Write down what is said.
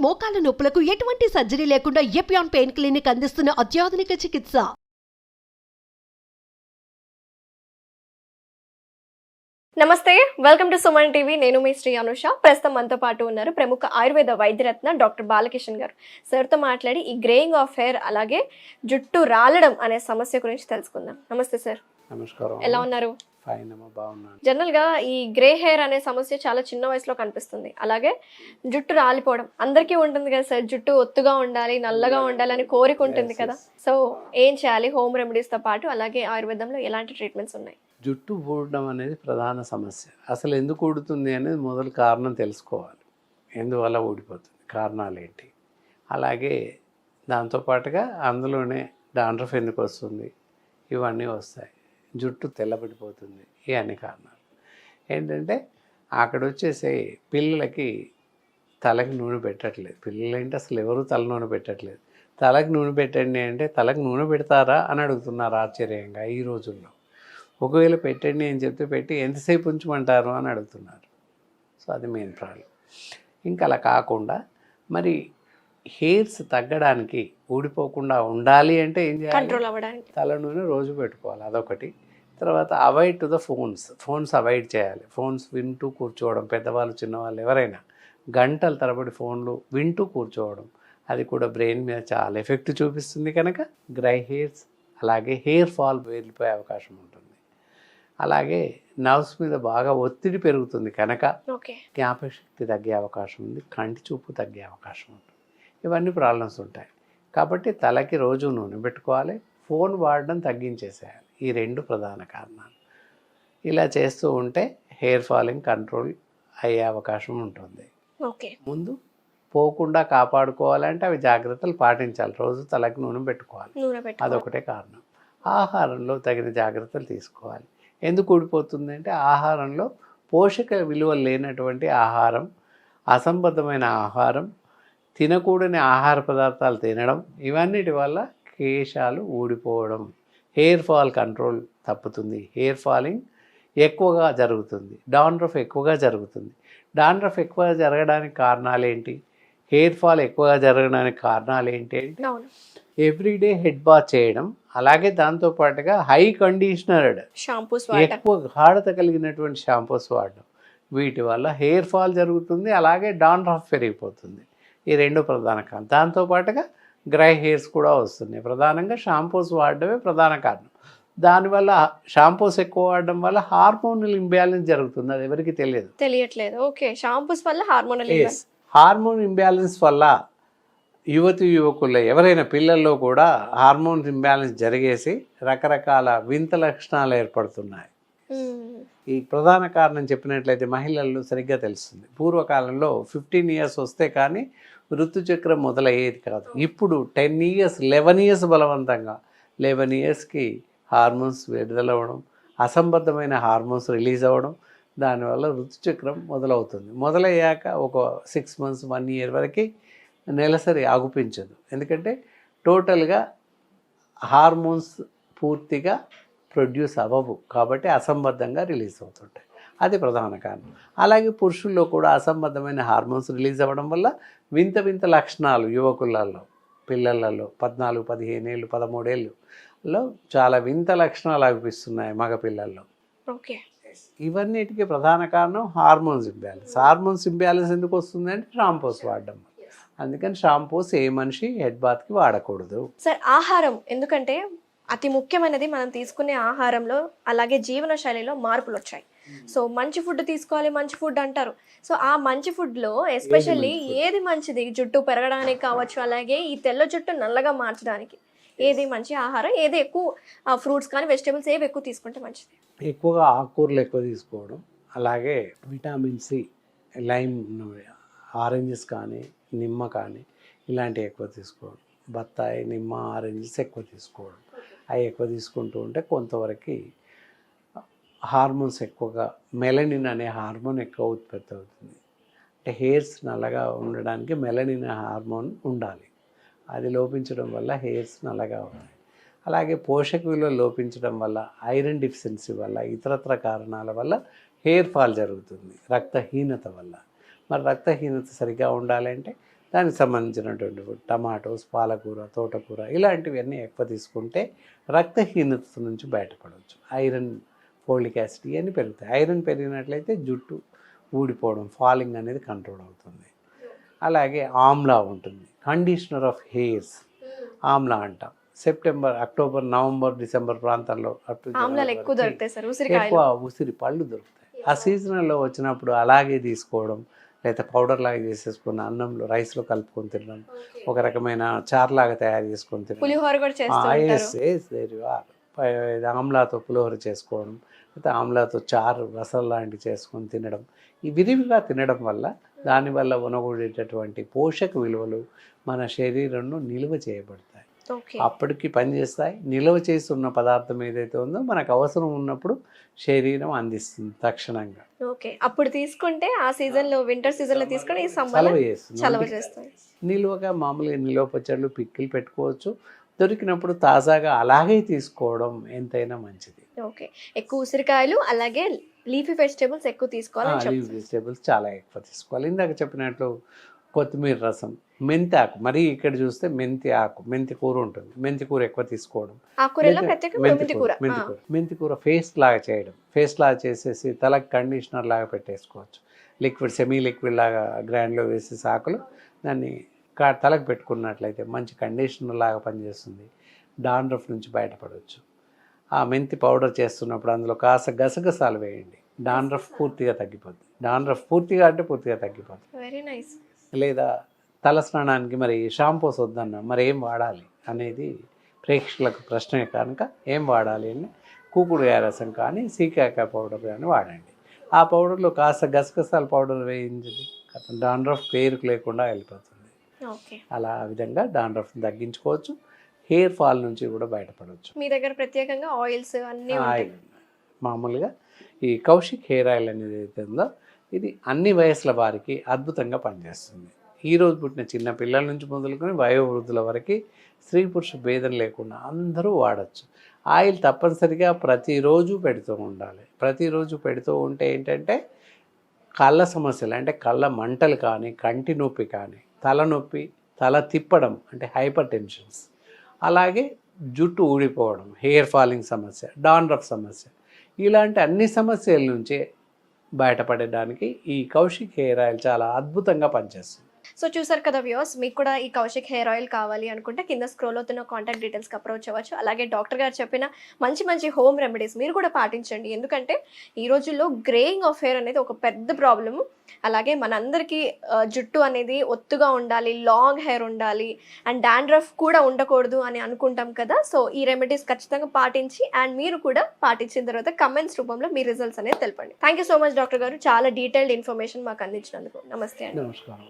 మోకాల నొప్పులకు ఎటువంటి సర్జరీ లేకుండా ఎపియాన్ పెయిన్ క్లినిక్ అందిస్తున్న అత్యాధునిక చికిత్స. నమస్తే, వెల్కమ్ టు సుమన్ టీవీ. నేను మీ శ్రీ అనుష. ప్రస్తుతం మనతో పాటు ఉన్నారు ప్రముఖ ఆయుర్వేద వైద్యరత్న డాక్టర్ బాలకిషన్ గారు. సార్తో మాట్లాడి ఈ గ్రేయింగ్ ఆఫ్ హెయిర్ అలాగే జుట్టు రాలడం అనే సమస్య గురించి తెలుసుకుందాం. నమస్తే సార్. నమస్కారం. ఎలా ఉన్నారు? ఫైన్ అమ్మా, బాగున్నాను. జనరల్ గా ఈ గ్రే హెయిర్ అనే సమస్య చాలా చిన్న వయసులో కనిపిస్తుంది. అలాగే జుట్టు రాలిపోవడం అందరికీ ఉంటుంది కదా సార్. జుట్టు ఒత్తుగా ఉండాలి, నల్లగా ఉండాలి అని కోరిక ఉంటుంది కదా. సో ఏం చేయాలి? హోమ్ రెమెడీస్ తో పాటు అలాగే ఆయుర్వేదంలో ఎలాంటి ట్రీట్మెంట్స్ ఉన్నాయి? జుట్టు ఊడడం అనేది ప్రధాన సమస్య. అసలు ఎందుకు ఊడుతుంది అనేది మొదలు కారణం తెలుసుకోవాలి. ఎందువల్ల ఊడిపోతుంది, కారణాలు ఏంటి. అలాగే దాంతోపాటుగా అందులోనే డాండ్రఫ్ ఎందుకు వస్తుంది, ఇవన్నీ వస్తాయి. జుట్టు తెల్లబడిపోతుంది, ఈ అన్ని కారణాలు ఏంటంటే అక్కడ వచ్చేసి పిల్లలకి తలకి నూనె పెట్టట్లేదు. పిల్లలేంటి అసలు ఎవరు తల నూనె పెట్టట్లేదు. తలకి నూనె పెట్టండి అంటే తలకు నూనె పెడతారా అని అడుగుతున్నారు ఆశ్చర్యంగా ఈ రోజుల్లో. ఒకవేళ పెట్టండి అని చెప్తే పెట్టి ఎంతసేపు ఉంచమంటారు అని అడుగుతున్నారు. సో అది మెయిన్ ప్రాబ్లం. ఇంకా అలా కాకుండా మరి హెయిర్స్ తగ్గడానికి, ఊడిపోకుండా ఉండాలి అంటే ఏం చేయాలి? కంట్రోల్ అవ్వడానికి తల నూనె రోజు పెట్టుకోవాలి, అదొకటి. తర్వాత avoid to the phones avoid చేయాలి. ఫోన్స్ వింటూ కూర్చోవడం, పెద్దవాళ్ళు చిన్నవాళ్ళు ఎవరైనా గంటల తరబడి ఫోన్లు వింటూ కూర్చోవడం, అది కూడా బ్రెయిన్ మీద చాలా ఎఫెక్ట్ చూపిస్తుంది. కనుక గ్రై హెయిర్స్ అలాగే హెయిర్ ఫాల్ వెళ్ళిపోయే అవకాశం ఉంటుంది. అలాగే నర్వ్స్ మీద బాగా ఒత్తిడి పెరుగుతుంది కనుక జ్ఞాపకశక్తి తగ్గే అవకాశం ఉంది, కంటి చూపు తగ్గే అవకాశం ఉంటుంది. ఇవన్నీ ప్రాబ్లమ్స్ ఉంటాయి. కాబట్టి తలకి రోజు నూనె పెట్టుకోవాలి, ఫోన్ వాడడం తగ్గించేసేయాలి. ఈ రెండు ప్రధాన కారణాలు. ఇలా చేస్తూ ఉంటే హెయిర్ ఫాలింగ్ కంట్రోల్ అయ్యే అవకాశం ఉంటుంది. ముందు పోకుండా కాపాడుకోవాలంటే అవి జాగ్రత్తలు పాటించాలి. రోజు తలకి నూనె పెట్టుకోవాలి, అదొకటే కారణం. ఆహారంలో తగిన జాగ్రత్తలు తీసుకోవాలి. ఎందుకు ఊడిపోతుంది అంటే ఆహారంలో పోషక విలువలు లేనటువంటి ఆహారం, అసంబద్ధమైన ఆహారం, తినకూడని ఆహార పదార్థాలు తినడం, ఇవన్నిటి వల్ల కేశాలు ఊడిపోవడం, హెయిర్ ఫాల్ కంట్రోల్ తప్పుతుంది, హెయిర్ ఫాలింగ్ ఎక్కువగా జరుగుతుంది, డాండ్రఫ్ ఎక్కువగా జరుగుతుంది. డాండ్రఫ్ ఎక్కువగా జరగడానికి కారణాలు ఏంటి, హెయిర్ ఫాల్ ఎక్కువగా జరగడానికి కారణాలు ఏంటి అంటే ఎవ్రీడే హెడ్ బాత్ చేయడం, అలాగే దాంతోపాటుగా హై కండిషనర్డ్ షాంపూస్, ఎక్కువ గాఢత కలిగినటువంటి షాంపూస్ వాడడం, వీటి వల్ల హెయిర్ ఫాల్ జరుగుతుంది, అలాగే డాండ్రఫ్ పెరిగిపోతుంది. ఈ రెండు ప్రధాన కారణం. దాంతోపాటుగా గ్రై హెయిర్స్ కూడా వస్తున్నాయి. ప్రధానంగా షాంపూస్ వాడడమే ప్రధాన కారణం. దానివల్ల షాంపూస్ ఎక్కువ వాడడం వల్ల హార్మోనల్ ఇంబ్యాలెన్స్ జరుగుతుంది, అది ఎవరికి తెలియట్లేదు. ఓకే, షాంపూస్ వల్ల హార్మోన్ ఇంబ్యాలెన్స్ వల్ల యువకుల్లో ఎవరైనా పిల్లల్లో కూడా హార్మోన్ ఇంబ్యాలెన్స్ జరిగేసి రకరకాల వింత లక్షణాలు ఏర్పడుతున్నాయి. ఈ ప్రధాన కారణం చెప్పినట్లయితే మహిళల్లో సరిగ్గా తెలుస్తుంది. పూర్వకాలంలో 15 ఇయర్స్ వస్తే కానీ ఋతుచక్రం మొదలయ్యేది కాదు. ఇప్పుడు 10 ఇయర్స్ 11 ఇయర్స్ బలవంతంగా 11 ఇయర్స్కి హార్మోన్స్ విడుదలవ్వడం, అసంబద్ధమైన హార్మోన్స్ రిలీజ్ అవ్వడం, దానివల్ల ఋతుచక్రం మొదలవుతుంది. మొదలయ్యాక ఒక 6 months 1 year వరకు నెలసరి ఆగుపించదు. ఎందుకంటే టోటల్గా హార్మోన్స్ పూర్తిగా ప్రొడ్యూస్ అవ్వవు, కాబట్టి అసంబద్ధంగా రిలీజ్ అవుతుంటాయి. అది ప్రధాన కారణం. అలాగే పురుషుల్లో కూడా అసంబద్ధమైన హార్మోన్స్ రిలీజ్ అవ్వడం వల్ల వింత వింత లక్షణాలు యువకులలో, పిల్లలలో 14, 15 ఏళ్ళు 13 ఏళ్ళలో చాలా వింత లక్షణాలు అనిపిస్తున్నాయి మగపిల్లల్లో. ఇవన్నిటికీ ప్రధాన కారణం హార్మోన్స్ ఇంబ్యాలెన్స్. హార్మోన్స్ ఇంబ్యాలెన్స్ ఎందుకు వస్తుంది అంటే షాంపూస్ వాడడం. అందుకని షాంపూస్ ఏ మనిషి హెడ్ బాత్కి వాడకూడదు. సార్, ఆహారం ఎందుకంటే అతి ముఖ్యమైనది. మనం తీసుకునే ఆహారంలో అలాగే జీవన శైలిలో మార్పులు వచ్చాయి. సో మంచి ఫుడ్ తీసుకోవాలి, మంచి ఫుడ్ అంటారు. సో ఆ మంచి ఫుడ్లో ఎస్పెషల్లీ ఏది మంచిది? జుట్టు పెరగడానికి కావచ్చు, అలాగే ఈ తెల్ల జుట్టు నల్లగా మార్చడానికి ఏది మంచి ఆహారం? ఏది ఎక్కువ ఫ్రూట్స్ కానీ వెజిటేబుల్స్ ఏవి ఎక్కువ తీసుకుంటే మంచిది? ఎక్కువగా ఆకుకూరలు ఎక్కువ తీసుకోవడం, అలాగే విటమిన్ సి, లైమ్, ఆరెంజెస్ కానీ నిమ్మ కానీ ఇలాంటివి ఎక్కువ తీసుకోవడం, బత్తాయి, నిమ్మ, ఆరెంజెస్ ఎక్కువ తీసుకోవడం. అవి ఎక్కువ తీసుకుంటూ ఉంటే కొంతవరకు హార్మోన్స్ ఎక్కువగా, మెలనిన్ అనే హార్మోన్ ఎక్కువ ఉత్పత్తి అవుతుంది. అంటే హెయిర్స్ నల్లగా ఉండడానికి మెలనిన్ హార్మోన్ ఉండాలి. అది లోపించడం వల్ల హెయిర్స్ నల్లగా అవుతాయి. అలాగే పోషక విలువలు లోపించడం వల్ల, ఐరన్ డిఫిషియన్సీ వల్ల, ఇతరత్ర కారణాల వల్ల హెయిర్ ఫాల్ జరుగుతుంది, రక్తహీనత వల్ల. మరి రక్తహీనత సరిగ్గా ఉండాలంటే దానికి సంబంధించినటువంటి ఫుడ్ టమాటోస్, పాలకూర, తోటకూర ఇలాంటివన్నీ ఎక్కువ తీసుకుంటే రక్తహీనత నుంచి బయటపడవచ్చు. ఐరన్, ఫోలిక్ యాసిడ్ ఇవన్నీ పెరుగుతాయి. ఐరన్ పెరిగినట్లయితే జుట్టు ఊడిపోవడం, ఫాలింగ్ అనేది కంట్రోల్ అవుతుంది. అలాగే ఆమ్లా ఉంటుంది, కండిషనర్ ఆఫ్ హెయిర్స్ ఆమ్లా అంటాం. సెప్టెంబర్, అక్టోబర్, నవంబర్, డిసెంబర్ ప్రాంతాల్లో ఆమ్లాలు ఎక్కువ దొరుకుతాయి సార్, ఉసిరికాయలు. ఎక్కువ ఉసిరి పళ్ళు దొరుకుతాయి. ఆ సీజనల్లో వచ్చినప్పుడు అలాగే తీసుకోవడం, లేదా పౌడర్ లాగా చేసేసుకుని అన్నంలో, రైస్లో కలుపుకొని తినడం, ఒక రకమైన చారులాగా తయారు చేసుకొని తినడం. పులిహోర కూడా చేస్తారు. ఆమ్లాతో పులిహోర చేసుకోవడం, లేదా ఆమ్లాతో చారు, రసం లాంటివి చేసుకొని తినడం. ఈ విరివిగా తినడం వల్ల దానివల్ల ఉనగూడేటటువంటి పోషక విలువలు మన శరీరంలో నిల్వ చేయబడతాయి. అప్పటికి పనిచేస్తాయి. నిల్వ చేస్తున్న పదార్థం ఏదైతే ఉందో మనకు అవసరం ఉన్నప్పుడు శరీరం అందిస్తుంది తక్షణంగా. ఓకే, అప్పుడు తీసుకుంటే ఆ సీజన్లో, వింటర్ సీజన్లో తీసుకుంటే ఈ చలవ చేస్తుంది. నిల్వగా మామూలుగా నిల్వ పచ్చళ్ళు, పిక్కిలు పెట్టుకోవచ్చు. దొరికినప్పుడు తాజాగా అలాగే తీసుకోవడం ఎంతైనా మంచిది. ఓకే, ఎక్కువ ఉసిరికాయలు అలాగే లీఫీ వెజిటేబుల్స్ ఎక్కువ తీసుకోవాలి. లీఫీ వెజిటేబుల్స్ చాలా ఎక్కువ తీసుకోవాలి. ఇందాక చెప్పినట్లు కొత్తిమీర రసం, మెంతి ఆకు, మరి ఇక్కడ చూస్తే మెంతి ఆకు, మెంతి కూర ఉంటుంది, మెంతి కూర ఎక్కువ తీసుకోవడం. మెంతి కూర ఫేస్ లాగా చేయడం, ఫేస్ లాగా చేసేసి తలకు కండిషనర్ లాగా పెట్టేసుకోవచ్చు. లిక్విడ్, సెమీ లిక్విడ్ లాగా గ్రైండ్లో వేసేసి ఆకులు దాన్ని తలకు పెట్టుకున్నట్లయితే మంచి కండిషనర్ లాగా పనిచేస్తుంది. డాండ్రఫ్ నుంచి బయటపడవచ్చు. ఆ మెంతి పౌడర్ చేస్తున్నప్పుడు అందులో కాస్త గసగసాలు వేయండి, డాండ్రఫ్ పూర్తిగా తగ్గిపోద్ది. డాండ్రఫ్ పూర్తిగా అంటే పూర్తిగా తగ్గిపోతుంది. Very nice. లేదా తల స్నానానికి మరి షాంపూస్ వద్దన్నా మరి ఏం వాడాలి అనేది ప్రేక్షకులకు ప్రశ్న కనుక ఏం వాడాలి అని కూకుడుకాయ రసం కానీ, సీకాకాయ పౌడర్ కానీ వాడండి. ఆ పౌడర్లో కాస్త గసగసాల పౌడర్ వేయించండి, డాండ్రఫ్ పేరుకు లేకుండా వెళ్ళిపోతుంది. అలా ఆ విధంగా డాండ్రఫ్ తగ్గించుకోవచ్చు. హెయిర్ ఫాల్ నుంచి కూడా బయటపడవచ్చు. మీ దగ్గర ప్రత్యేకంగా ఆయిల్స్ అన్నీ ఆయిల్ మామూలుగా ఈ కౌశిక్ హెయిర్ ఆయిల్ అనేది ఏదైతే ఉందో ఇది అన్ని వయసుల వారికి అద్భుతంగా పనిచేస్తుంది. ఈరోజు పుట్టిన చిన్న పిల్లల నుంచి మొదలుకొని వయోవృద్ధుల వరకు స్త్రీ పురుష భేదం లేకుండా అందరూ వాడచ్చు. ఆయిల్ తప్పనిసరిగా ప్రతిరోజు పెడుతూ ఉండాలి. ప్రతిరోజు పెడుతూ ఉంటే ఏంటంటే కళ్ళ సమస్యలు అంటే కళ్ళ మంటలు కానీ, కంటి నొప్పి కానీ, తలనొప్పి, తల తిప్పడం అంటే హైపర్ టెన్షన్స్, అలాగే జుట్టు ఊడిపోవడం, హెయిర్ ఫాలింగ్ సమస్య, డాండ్రఫ్ సమస్య, ఇలాంటి అన్ని సమస్యల నుంచి బయటపడడానికి ఈ కౌశిక్ హెయిర్ ఆయిల్ చాలా అద్భుతంగా పనిచేస్తుంది. సో చూసారు కదా వ్యూవర్స్, మీకు కూడా ఈ కౌశిక్ హెయిర్ ఆయిల్ కావాలి అనుకుంటే కింద స్క్రోల్ అవుతున్న కాంటాక్ట్ డీటెయిల్స్కి అప్రోచ్ అవ్వచ్చు. అలాగే డాక్టర్ గారు చెప్పిన మంచి మంచి హోమ్ రెమెడీస్ మీరు కూడా పాటించండి. ఎందుకంటే ఈ రోజుల్లో గ్రేయింగ్ ఆఫ్ హెయిర్ అనేది ఒక పెద్ద ప్రాబ్లము. అలాగే మనందరికీ జుట్టు అనేది ఒత్తుగా ఉండాలి, లాంగ్ హెయిర్ ఉండాలి, అండ్ డాండ్రఫ్ కూడా ఉండకూడదు అని అనుకుంటాం కదా. సో ఈ రెమెడీస్ ఖచ్చితంగా పాటించి అండ్ మీరు కూడా పాటించిన తర్వాత కమెంట్స్ రూపంలో మీ రిజల్ట్స్ అనేది తెలపండి. Thank you so much doctor గారు, చాలా డీటెయిల్డ్ ఇన్ఫర్మేషన్ మాకు అందించినందుకు. నమస్తే అండి. నమస్కారం.